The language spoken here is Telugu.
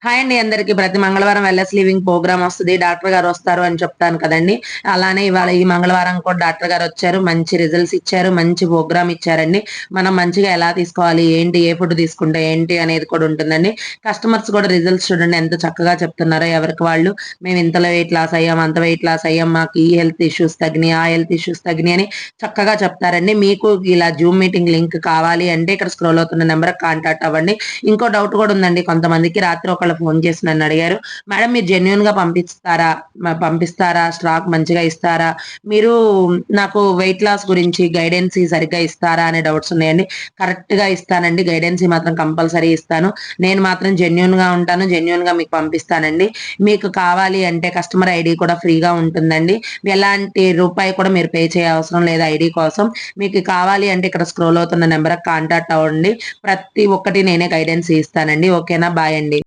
హాయ్ అండి అందరికి. ప్రతి మంగళవారం వెల్‌నెస్ లివింగ్ ప్రోగ్రామ్ వస్తది. డాక్టర్ గారు వస్తారు అని చెప్తాను కదండీ! అలానే ఇవాళ ఈ మంగళవారం కూడా డాక్టర్ గారు వచ్చారు. మంచి రిజల్ట్స్ ఇచ్చారు. మంచి ప్రోగ్రామ్ ఇచ్చారండి. మనం మంచిగా ఎలా తీసుకోవాలి, ఏంటి, ఏ ఫుడ్ తీసుకుంటే ఏంటి అనేది కూడా ఉంటుందండి. కస్టమర్స్ కూడా రిజల్ట్స్ చూడండి ఎంత చక్కగా చెప్తున్నారో ఎవరికి వాళ్ళు. మేము ఇంతలో వెయిట్ లాస్ అయ్యాం, అంత వెయిట్ లాస్ అయ్యాం, మాకు ఈ హెల్త్ ఇష్యూస్ తగ్గినాయి, ఆ హెల్త్ ఇష్యూస్ తగ్గినాయి అని చక్కగా చెప్తారండి. మీకు ఇలా జూమ్ మీటింగ్ లింక్ కావాలి అంటే ఇక్కడ స్క్రోల్ అవుతున్న నెంబర్‌కి కాంటాక్ట్ అవ్వండి. ఇంకో డౌట్ కూడా ఉందండి. కొంతమందికి రాత్రి ఒకళ్ళు ఫోను చేసి నన్నడిగారు. మేడం మీరు జెన్యూన్‌గా పంపిస్తారా? స్టాక్ మంచిగా ఇస్తారా? మీరు నాకు వెయిట్ లాస్ గురించి గైడెన్సీ సరిగ్గా ఇస్తారా? అనే డౌట్స్ ఉన్నాయండి. కరెక్ట్‌గా ఇస్తానండి. గైడెన్సీ మాత్రం కంపల్సరీ ఇస్తాను. నేను మాత్రం జెన్యూన్‌గా ఉంటాను. జెన్యూన్‌గా మీకు పంపిస్తానండి. మీకు కావాలి అంటే కస్టమర్ ఐడీ కూడా ఫ్రీగా ఉంటుందండి. ఎలాంటి రూపాయి కూడా మీరు పే చేయవసరం లేదు ఐడీ కోసం. మీకు కావాలి అంటే ఇక్కడ స్క్రోల్ అవుతున్న నంబర్‌కి కాంటాక్ట్ అవ్వండి. ప్రతి ఒక్కటి నేనే గైడెన్స్ ఇస్తానండి. ఓకేనా? బాయ్ అండి.